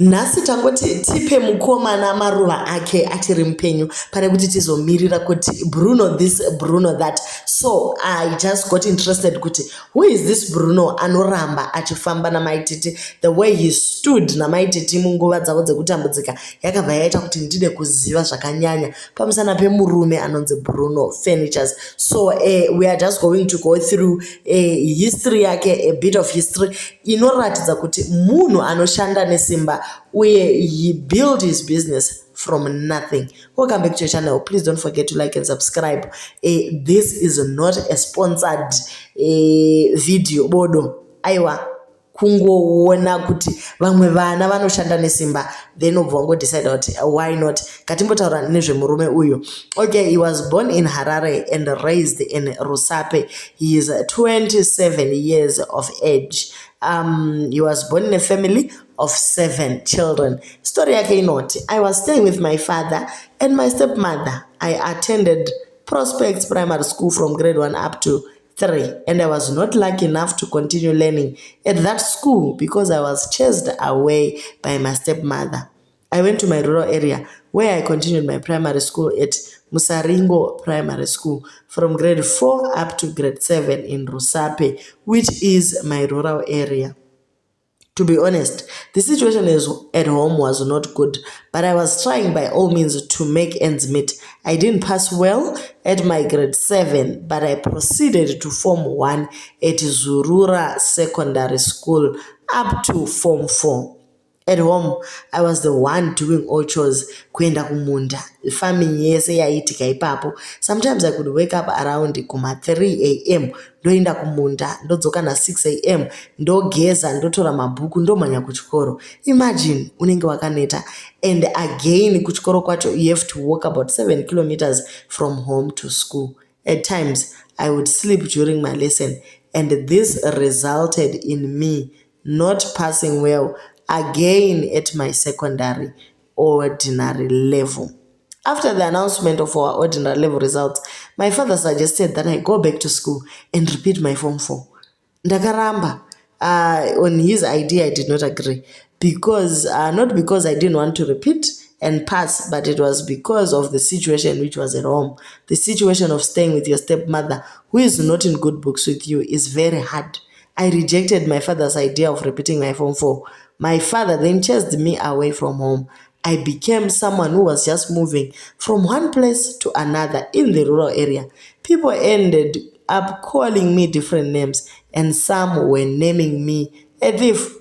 nhasi tangoti tipe mukomana maruva ake achiri mupenyu pane kuti tizomirira kuti Bruno this Bruno that. So I just got interested kuti who is this Bruno anoramba achifamba namaititi, the way he stood namaititi munguva dzavo dzekutambudzika yakabva yaita kuti ndide kuziva zvakanyanya pamusana pemurume anonzi Bruno Furnitures. So we are just going to go through history yake, a bit of history inoratidza kuti munhu anoshanda nesimba uye he built his business from nothing. Welcome back to your channel. Please don't forget to like and subscribe. This is not a sponsored video bodo aiwa kungoona kuti vamwe vana vanoshanda nesimba then obva wangodecide kuti why not ngatimbotaura nezvemurume uyu. Okay, he was born in Harare and raised in Rusape. He is 27 years of age. He was born in a family of 7 children. Story yake inoti, I was staying with my father and my stepmother. I attended Prospects Primary School from grade 1 up to 3, and I was not lucky enough to continue learning at that school because I was chased away by my stepmother. I went to my rural area where I continued my primary school at Musaringo Primary School from grade 4 up to grade 7 in Rusape, which is my rural area. To be honest, the situation at home was not good, but I was trying by all means to make ends meet. I didn't pass well at my grade 7, but I proceeded to Form 1 at Zurura Secondary School up to Form 4. At home, I was the one doing all chores, kuenda kumunda, farming yese yaitika ipapo. Sometimes I could wake up around kuma 3 a.m. ndoenda kumunda, ndodzoka na 6 a.m. ndogeza, ndotora mabhuku, ndomanya kuchikoro. Imagine unenge wakaneta, and again kuchikoro kwacho you have to walk about 7 kilometers from home to school. At times, I would sleep during my lesson, and this resulted in me not passing well again at my secondary ordinary level. After the announcement of our ordinary level results, my father suggested that I go back to school and repeat my Form 4. Ndakaramba. On his idea, I did not agree because not because I didn't want to repeat and pass, but it was because of the situation which was at home. The situation of staying with your stepmother who is not in good books with you is very hard. I rejected my father's idea of repeating my Form 4. My father then chased me away from home. I became someone who was just moving from one place to another in the rural area. People ended up calling me different names, and some were naming me a thief.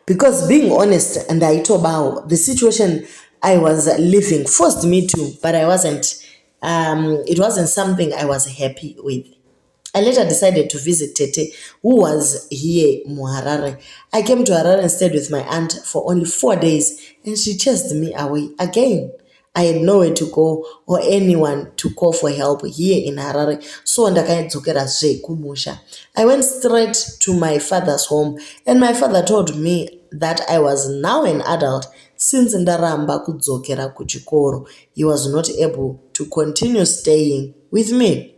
Because being honest, and I told about the situation I was living forced me to, but I wasn't. It wasn't something I was happy with. I later decided to visit Tete, who was here in Harare. I came to Harare and stayed with my aunt for only 4 days, and she chased me away again. I had nowhere to go or anyone to call for help here in Harare, so ndakadzokera kumusha. I went straight to my father's home, and my father told me that I was now an adult since ndaramba kudzokera kuchikoro. He was not able to continue staying with me.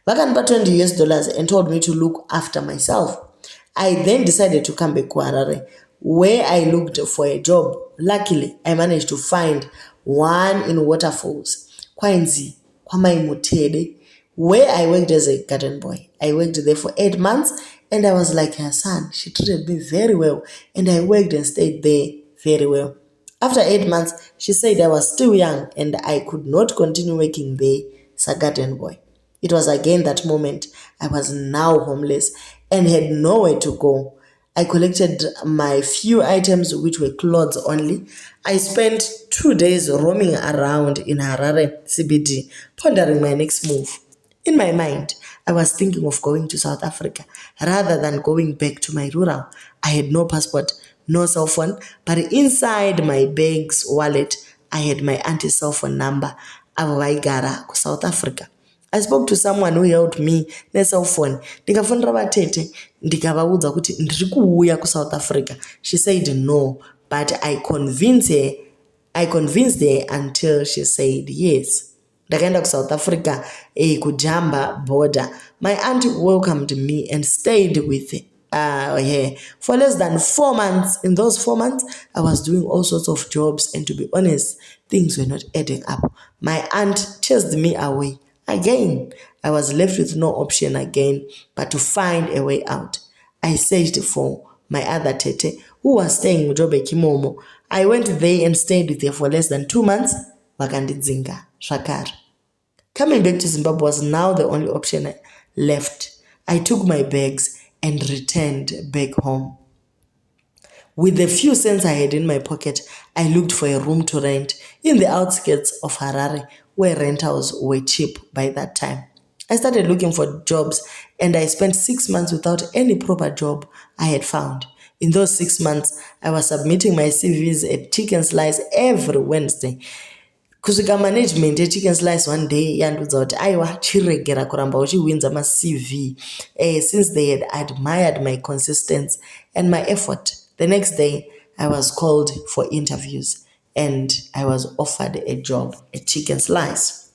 Vakandipa $20 and told me to look after myself. I then decided to come back to Harare, where I looked for a job. Luckily, I managed to find one in Waterfalls, Kwainzi, Kwamaimutede, where I worked as a garden boy. I worked there for 8 months, and I was like her son. She treated me very well, and I worked and stayed there very well. After 8 months, she said I was still young and I could not continue working there as a garden boy. It was again that moment I was now homeless and had nowhere to go. I collected my few items, which were clothes only. I spent 2 days roaming around in Harare CBD, pondering my next move. In my mind, I was thinking of going to South Africa rather than going back to my rural. I had no passport, no cell phone, but inside my bag's wallet, I had my auntie's cell phone number, avaigara ku South Africa. I spoke to someone who helped me cell phone. Ndikafonera vatete ndikavaudza kuti ndiri kuuya ku South Africa. She said no, but I convinced her until she said yes. Ndakaenda ku South Africa kujamba border. My aunt welcomed me and stayed with for less than 4 months. In those 4 months, I was doing all sorts of jobs, and to be honest, things were not adding up. My aunt chased me away again. I was left with no option again but to find a way out. I searched for my other tete, who was staying in Jobe Kimomo. I went there and stayed with her for less than 2 months. Vakandidzinga zvakare. Coming back to Zimbabwe was now the only option left. I took my bags and returned back home. With the few cents I had in my pocket, I looked for a room to rent in the outskirts of Harare, where rentals were cheap by that time. I started looking for jobs, and I spent 6 months without any proper job I had found. In those 6 months, I was submitting my CVs at Chicken Slice every Wednesday. Kusvika management yeChicken Slice one day yandudza kuti aiwa chiregera kuramba uchiwinza maCV since they had admired my consistency and my effort. The next day, I was called for interviews and I was offered a job at Chicken Slice.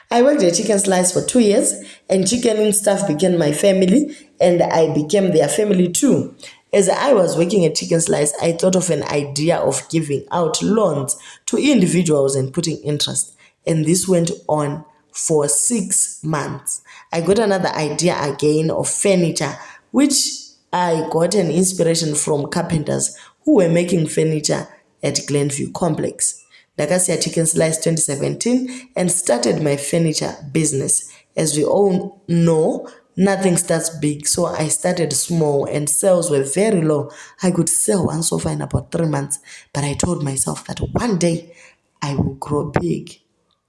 I worked at Chicken Slice for 2 years, and chicken staff became my family and I became their family too. As I was working at Chicken Slice, I thought of an idea of giving out loans to individuals and putting interest. And this went on for 6 months. I got another idea again of furniture, which I got an inspiration from carpenters who were making furniture at Glenview Complex. Ndakasiya Chicken Slice 2017 and started my furniture business. As we all know, nothing starts big, so I started small and sales were very low. I could sell one sofa in about 3 months, but I told myself that one day I will grow big.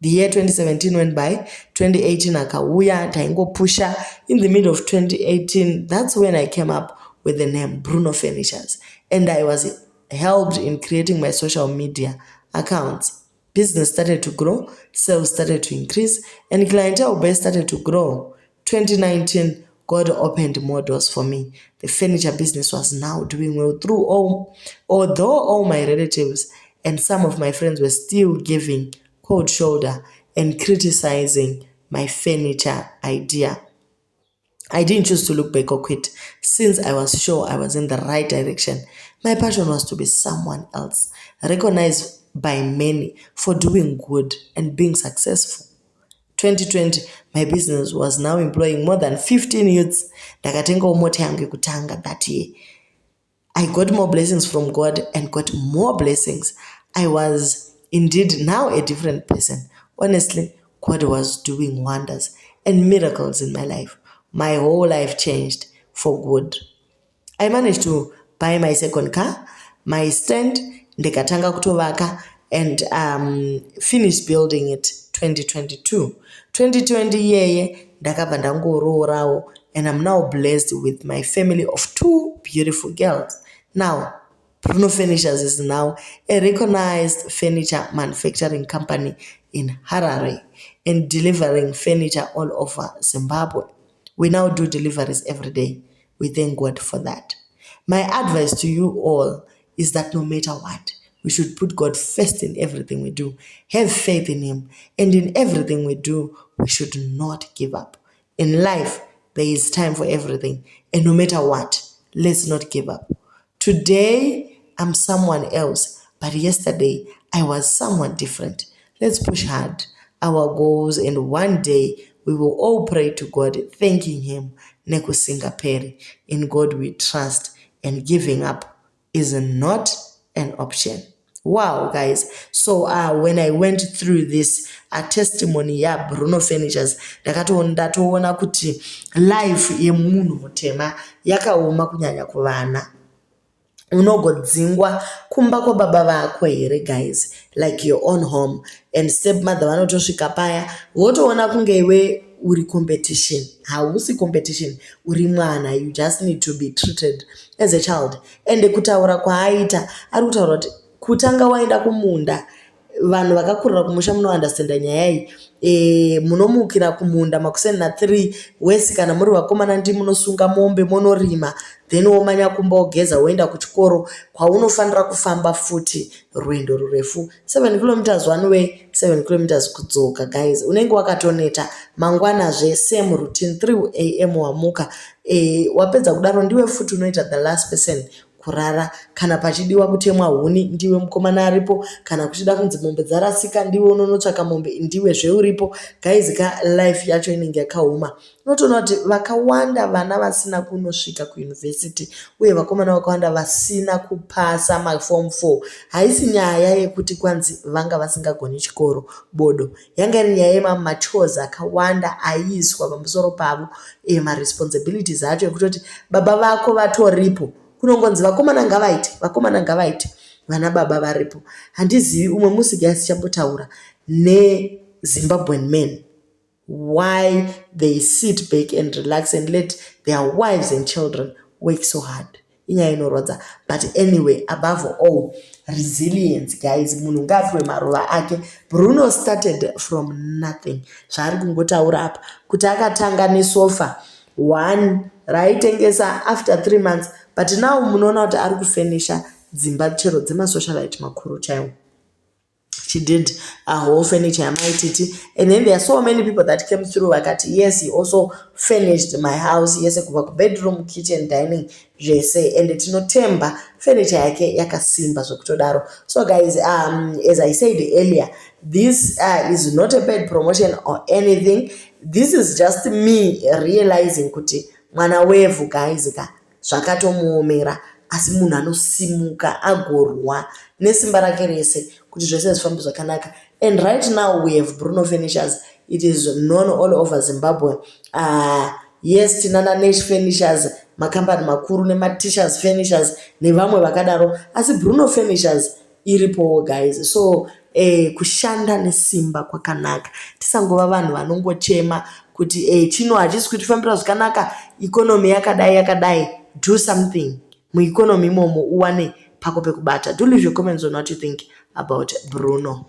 The year 2017 went by, 2018 akauya, taingopusha. In the middle of 2018, that's when I came up with the name Bruno Furnitures, and I was helped in creating my social media accounts. Business started to grow, sales started to increase, and clientele base started to grow. 2019, God opened more doors for me. The furniture business was now doing well although all my relatives and some of my friends were still giving cold shoulder and criticizing my furniture idea. I didn't choose to look back or quit, since I was sure I was in the right direction. My passion was to be someone else, recognized by many for doing good and being successful. 2020, my business was now employing more than 15 youths. Ndakatengawo mota yangu yekutanga that year. I got more blessings from God and got more blessings. I was indeed now a different person. Honestly, God was doing wonders and miracles in my life. My whole life changed for good. I managed to buy my second car, my stand, ndikatanga kutovaka, and finished building it 2022. 2020 yeye ndakabva ndangororawo, and I'm now blessed with my family of 2 beautiful girls. Now, Bruno Furnitures is now a recognized furniture manufacturing company in Harare and delivering furniture all over Zimbabwe. We now do deliveries every day. We thank God for that. My advice to you all is that no matter what, we should put God first in everything we do. Have faith in Him. And in everything we do, we should not give up. In life, there is time for everything. And no matter what, let's not give up. Today, I'm someone else. But yesterday, I was someone different. Let's push hard our goals, and one day we will all pray to God, thanking Him. Nekusinga peri. In God we trust, and giving up is not an option. Wow, guys. So when I went through this testimony ya Bruno Furnitures, ndatoona kuti life yemunhu mutema yakaoma kunyanya kuvana. Unogodzingwa kumba kwababa vako here, guys, like your own home, and stepmother vanotosvika paya votoona kunge iwe uri competition. Hausi competition, uri mwana. You just need to be treated as a child. And kutaura kwaaita ari kutaura kuti kutanga waenda kumunda vanhu vakakurira kumusha munoandastenda nyaya iyi. Munomukira kumunda makuseni na3 wesi kana muri vakomana ndi munosunga mombe monorima then womanya kumbogeza woenda kuchikoro kwaunofanira kufamba futi rwendo rurefu 7 km one way 7 km kudzoka. Guys, unenge wakatoneta mangwanazve same routine 3 am wamuka. Wapedza kudaro ndiwe futi unoita the last person kurara. Kana pachidiwa kutemwa huni ndiwe mukomana aripo, kana kuchida kunzi mombe dzarasika ndiwe unonotsvaka mombe ndiwe zveuripo. Guys, life yacho inenge yakaoma. Unotoona kuti vakawanda vana vasina kunosvika kuuniversity uye vakomana vakawanda vasina kupasa maform 4 haisi nyaya yekuti kwanzi vanga vasingagoni chikoro bodo, yanga iri nyaya yemamachores akawanda aiiswa pamusoro pavo, maresponsibilities acho ekutoti baba vako vatoripo, kunongonzi vakomana ngavaite vana baba varipo. Handizivi umwe musiki asichambotaura neZimbabwean men why they sit back and relax and let their wives and children work so hard. Inyaya inorodza, but anyway, above all, resilience. Guys, munhu ngapiwe maruva ake. Bruno started from nothing. Zvaari kungotaura apa kuti akatanga nesofa 1 raitengesa after 3 months, but now munoona kuti ari kufenisha dzimba chero dzemasocialite makuru chaiwo. She did a whole furniture yamaititi, and then there are so many people that came through vakati yes, he also finished my house, yes, kuva kubedroom, kitchen, dining zvese, and tinotemba furniture yake yakasimba zvokutodaro. So guys, as I said earlier, this is not a paid promotion or anything. This is just me realizing kuti mwana wevhu guys zvakatomuomera, asi munhu anosimuka agorwa nesimba rake rese kuti zvese zvifambe zvakanaka. And right now we have Bruno Furnitures. It is known all over Zimbabwe. Yes, tinana Nash Furnitures, makambani makuru nematishers Furnitures nevamwe vakadaro, asi Bruno Furnitures iripo guys. So kushanda nesimba kwakanaka, tisangova vanhu vanongochema kuti chino hachisi kutifambira zvakanaka, economy yakadai. Do something mueconomy imomo uwane pako pekubata. Do leave your comments on what you think about Bruno.